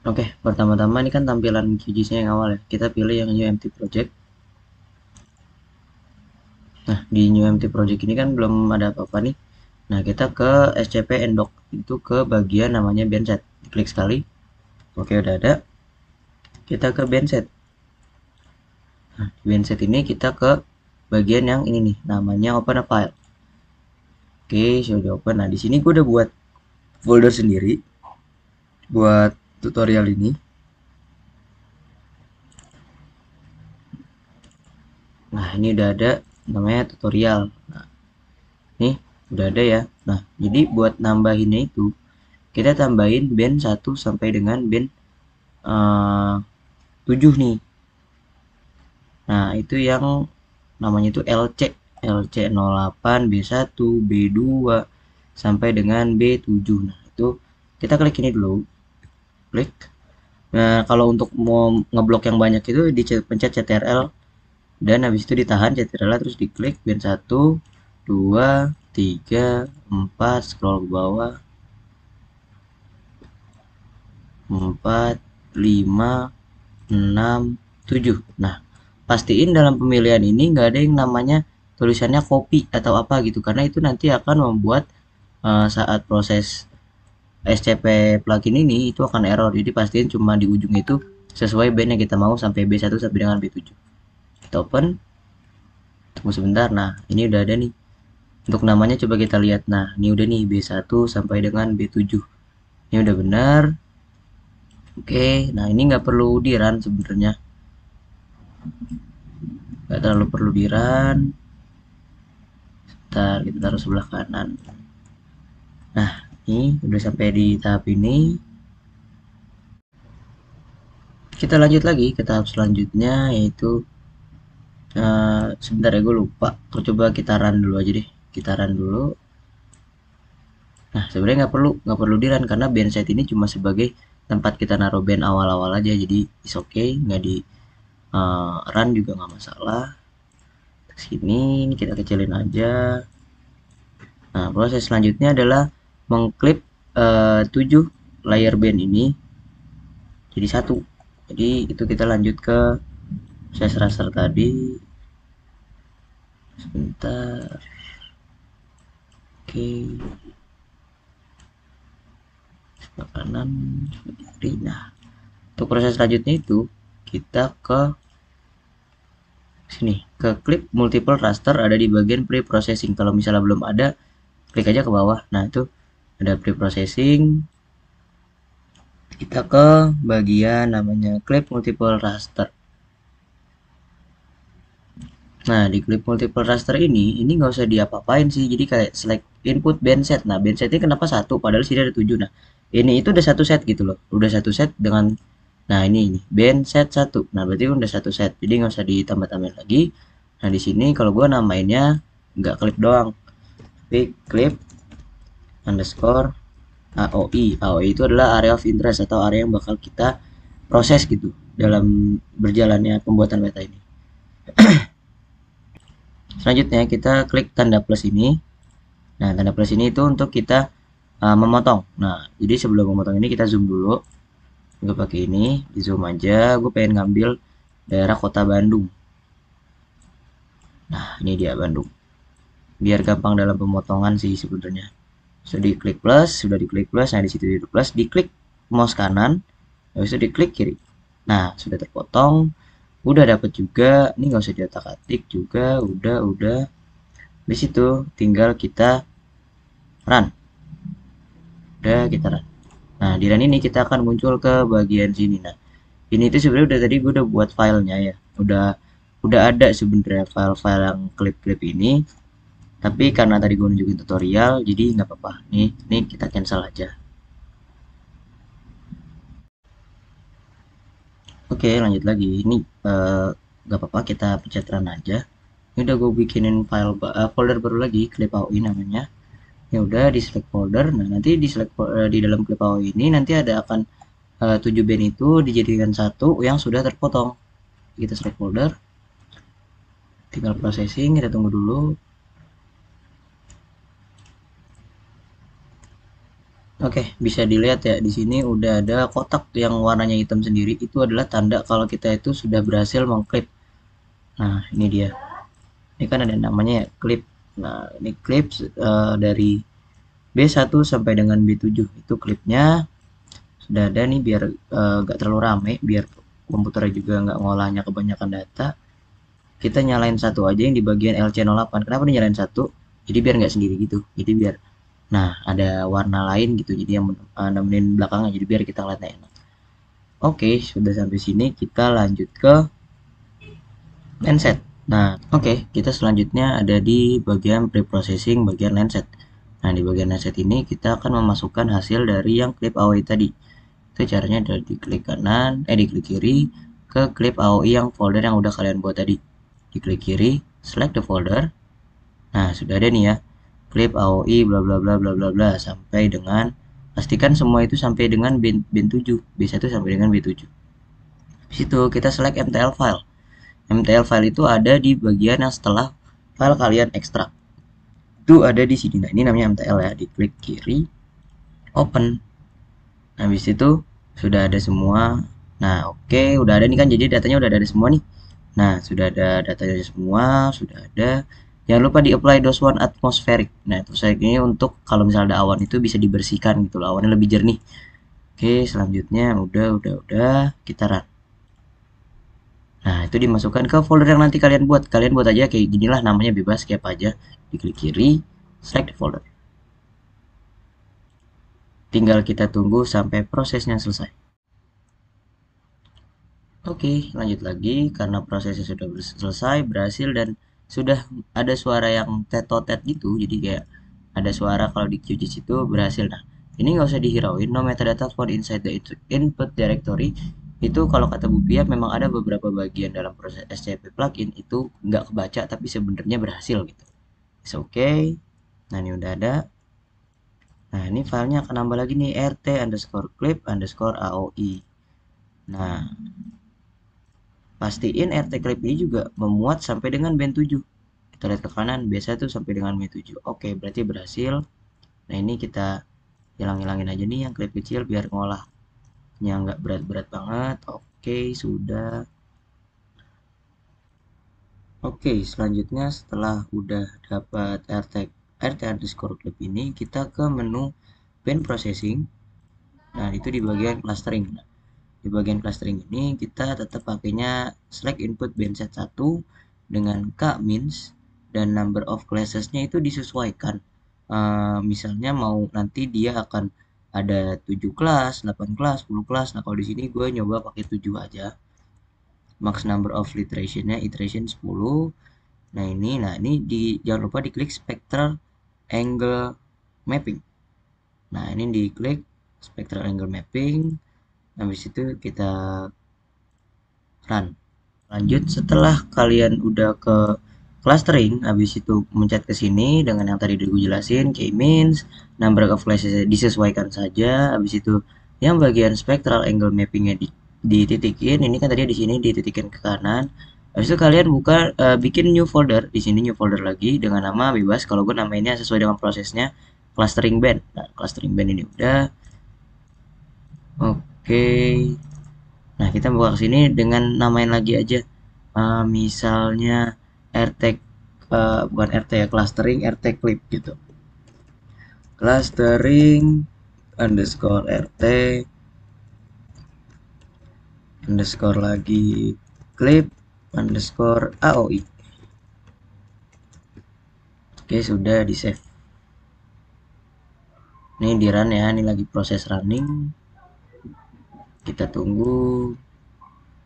Oke, pertama-tama ini kan tampilan QGIS-nya yang awal ya. Kita pilih yang new empty project. Nah, di new empty project ini kan belum ada apa-apa nih. Nah, kita ke SCP Endoc. Itu ke bagian namanya Benset. Klik sekali. Oke, udah ada. Kita ke Benset. Nah, di Benset ini kita ke bagian yang ini nih, namanya Open a File. Oke, sudah open. Nah, di sini gue udah buat folder sendiri buat tutorial ini. Nah, ini udah ada namanya tutorial. Nah, nih udah ada ya. Nah, jadi buat nambahinnya itu kita tambahin band 1 sampai dengan band 7 nih. Nah, itu yang namanya itu LC. LC08, B1, B2 sampai dengan B7. Nah, itu kita klik ini dulu. Klik. Nah, kalau untuk mau ngeblok yang banyak itu dipencet CTRL dan habis itu ditahan CTRL terus diklik band 1, 2, 3, 4, scroll ke bawah, 4, 5, 6, 7. Nah, pastiin dalam pemilihan ini nggak ada yang namanya tulisannya copy atau apa gitu, karena itu nanti akan membuat saat proses SCP plugin ini itu akan error. Jadi pastiin cuma di ujung itu sesuai band yang kita mau sampai B1 sampai dengan B7. Kita open, tunggu sebentar. Nah, ini udah ada nih. Untuk namanya coba kita lihat. Nah, ini udah nih B1 sampai dengan B7. Ini udah benar. Oke, nah ini nggak perlu di run sebenarnya. Nggak terlalu perlu di run. Ntar kita taruh sebelah kanan. Nah, ini udah sampai di tahap ini. Kita lanjut lagi ke tahap selanjutnya, yaitu sebentar ya gue lupa. Coba kita run dulu aja deh. Kita run dulu. Nah, sebenarnya nggak perlu di run karena band set ini cuma sebagai tempat kita naruh band awal-awal aja. Jadi is okay, nggak di run juga nggak masalah. Sini ini kita kecilin aja. Nah, proses selanjutnya adalah mengklip 7 layer band ini jadi satu. Jadi itu kita lanjut ke proses raster tadi. Sebentar. Oke, sebelah kanan, sebelah kiri. Nah, untuk proses selanjutnya itu kita ke sini, ke clip multiple raster ada di bagian pre-processing. Kalau misalnya belum ada, klik aja ke bawah. Nah, itu ada pre-processing. Kita ke bagian namanya clip multiple raster. Nah, di clip multiple raster ini nggak usah diapa-apain sih. Jadi kayak select input band set. Nah, band set ini kenapa satu? Padahal sini ada 7. Nah, ini itu udah satu set gitu loh. Udah satu set dengan, nah ini band set satu. Nah, berarti udah satu set. Jadi nggak usah ditambah-tambahin lagi. Nah, di sini kalau gua namainnya nggak clip doang, tapi clip underscore AOI. AOI itu adalah area of interest atau area yang bakal kita proses gitu dalam berjalannya pembuatan meta ini. Selanjutnya kita klik tanda plus ini. Nah, tanda plus ini itu untuk kita memotong. Nah, jadi sebelum memotong ini kita zoom dulu. Gue pakai ini, di zoom aja. Gue pengen ngambil daerah kota Bandung. Nah, ini dia Bandung. Biar gampang dalam pemotongan sih sebenarnya. Sudah diklik plus, sudah diklik plus. Nah, di situ di plus, diklik mouse kanan, habis itu diklik kiri. Nah, sudah terpotong. Udah dapat juga. Ini nggak usah diotak-atik juga. Udah. Di situ tinggal kita run. Udah kita run. Nah, di run ini kita akan muncul ke bagian sini. Nah, ini tuh sebenarnya udah tadi gue udah buat filenya ya. Udah ada sebenarnya file-file yang klip-klip ini. Tapi karena tadi gue nunjukin tutorial, jadi nggak apa-apa. Nih kita cancel aja. Oke, lanjut lagi. Ini nggak apa-apa, kita pencet run aja. Ini udah gue bikinin folder baru lagi, clip AOI namanya. Ya udah di select folder. Nah, nanti di dalam clip AOI ini nanti ada akan 7 band itu dijadikan satu yang sudah terpotong. Kita select folder, tinggal processing, kita tunggu dulu. Oke, bisa dilihat ya di sini udah ada kotak yang warnanya hitam sendiri. Itu adalah tanda kalau kita itu sudah berhasil mengklip. Nah, ini dia. Ini kan ada namanya ya, klip. Nah, ini klip dari B1 sampai dengan B7. Itu klipnya sudah ada nih biar nggak terlalu rame, biar komputernya juga nggak ngolahnya kebanyakan data. Kita nyalain satu aja yang di bagian LC08. Kenapa dinyalain satu? Jadi biar nggak sendiri gitu. Jadi biar, nah ada warna lain gitu. Jadi yang nemenin belakangnya. Jadi biar kita ngeliatnya enak. Oke, sudah sampai sini kita lanjut ke lenset. Nah, oke, kita selanjutnya ada di bagian preprocessing bagian lenset. Nah, di bagian lenset ini kita akan memasukkan hasil dari yang klip AOI tadi. Itu caranya adalah diklik kanan, diklik kiri ke klip AOI yang folder yang udah kalian buat tadi. Diklik kiri, select the folder. Nah, sudah ada nih ya. Klip AOI bla bla bla bla bla bla sampai dengan, pastikan semua itu sampai dengan bin 7, B1 sampai dengan B7. Di situ kita select MTL file. MTL file itu ada di bagian yang setelah file kalian ekstrak. Itu ada di sini. Nah, ini namanya MTL ya. Diklik kiri, open. Nah, habis itu sudah ada semua. Nah, oke, udah ada nih kan. Jadi datanya udah ada semua nih. Nah, sudah ada datanya semua, sudah ada. Jangan lupa di apply dose one atmospheric. Nah, atmospheric ini untuk kalau misalnya ada awan itu bisa dibersihkan gitu loh, awannya lebih jernih. Oke, selanjutnya udah kita run. Nah, itu dimasukkan ke folder yang nanti kalian buat. Kalian buat aja kayak ginilah, namanya bebas kayak apa aja. Diklik kiri, select the folder. Tinggal kita tunggu sampai prosesnya selesai. Oke, lanjut lagi karena prosesnya sudah selesai, berhasil dan sudah ada suara yang tetotet gitu. Jadi kayak ada suara kalau dicuci situ berhasil. Nah, ini nggak usah dihirauin. No metadata found inside the input directory. Itu kalau kata Bu Pia memang ada beberapa bagian dalam proses SCP plugin itu nggak kebaca tapi sebenarnya berhasil gitu. It's okay. Nah, ini udah ada. Nah, ini filenya akan nambah lagi nih rt underscore clip underscore aoi. Nah, pastiin RT clip ini juga memuat sampai dengan band 7. Kita lihat ke kanan, B1 sampai dengan B7. Oke, berarti berhasil. Nah, ini kita hilang-hilangin aja nih yang klip kecil biar ngolahnya nggak berat-berat banget. Oke, sudah. Oke, selanjutnya setelah udah dapat RT underscore clip ini, kita ke menu band processing. Nah, itu di bagian clustering. Nah, di bagian clustering ini kita tetap pakainya select input band set 1 dengan k means dan number of classes-nya itu disesuaikan. Misalnya mau nanti dia akan ada 7 kelas, 8 kelas, 10 kelas. Nah, kalau di sini gue nyoba pakai 7 aja. Max number of iteration-nya iteration 10. Nah ini jangan lupa diklik spectral angle mapping. Nah, ini diklik spectral angle mapping. Habis itu kita run. Lanjut setelah kalian udah ke clustering, habis itu mencet ke sini dengan yang tadi udah gue jelasin, key means, number of classes disesuaikan saja. Habis itu yang bagian spectral angle mappingnya dititikin. Ini kan tadi di sini dititikin ke kanan. Habis itu kalian buka bikin new folder. Di sini new folder lagi dengan nama bebas. Kalau gue namainnya sesuai dengan prosesnya clustering band. Nah, clustering band ini udah. Oke. Nah, kita buka ke sini dengan namain lagi aja. Misalnya RT bukan RT ya, clustering RT clip gitu. Clustering underscore RT underscore lagi clip underscore AOI. Oke, sudah di save. Ini di run ya, ini lagi proses running. Kita tunggu.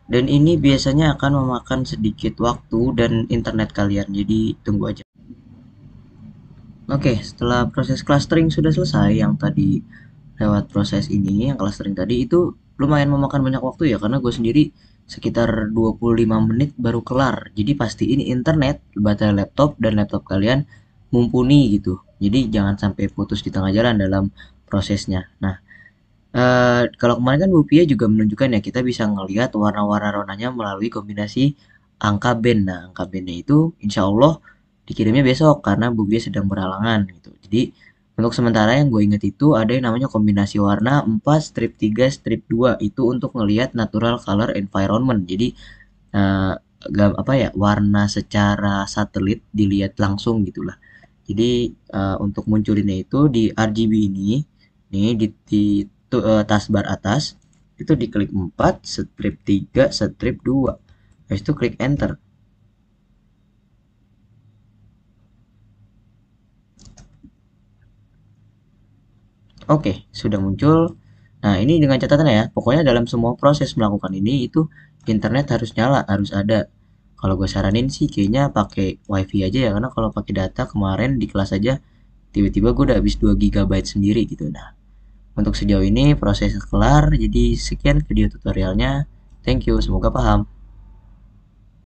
Dan ini biasanya akan memakan sedikit waktu dan internet kalian, jadi tunggu aja. Oke, setelah proses clustering sudah selesai, yang tadi lewat proses ini, yang clustering tadi itu lumayan memakan banyak waktu ya, karena gue sendiri sekitar 25 menit baru kelar. Jadi pasti ini internet, baterai laptop, dan laptop kalian mumpuni gitu. Jadi jangan sampai putus di tengah jalan dalam prosesnya. Nah, kalau kemarin kan Bupia juga menunjukkan ya kita bisa ngelihat warna-warna ronanya melalui kombinasi angka band. Nah, angka bandnya itu insya Allah dikirimnya besok karena Bupia sedang berhalangan gitu. Jadi Untuk sementara yang gue inget itu ada yang namanya kombinasi warna 4 strip 3 strip 2 itu untuk ngelihat natural color environment. Jadi eh, apa ya, warna secara satelit dilihat langsung gitulah. Jadi untuk munculinnya itu di RGB ini, nih di taskbar atas itu diklik 4 strip 3 strip 2. Habis itu klik enter. Oke, sudah muncul. Nah, ini dengan catatan ya, pokoknya dalam semua proses melakukan ini itu internet harus nyala, harus ada. Kalau gue saranin sih kayaknya pakai WiFi aja ya, karena kalau pakai data kemarin di kelas aja tiba-tiba gue udah habis 2 GB sendiri gitu. Nah, untuk sejauh ini proses kelar. Jadi sekian video tutorialnya. Thank you, semoga paham.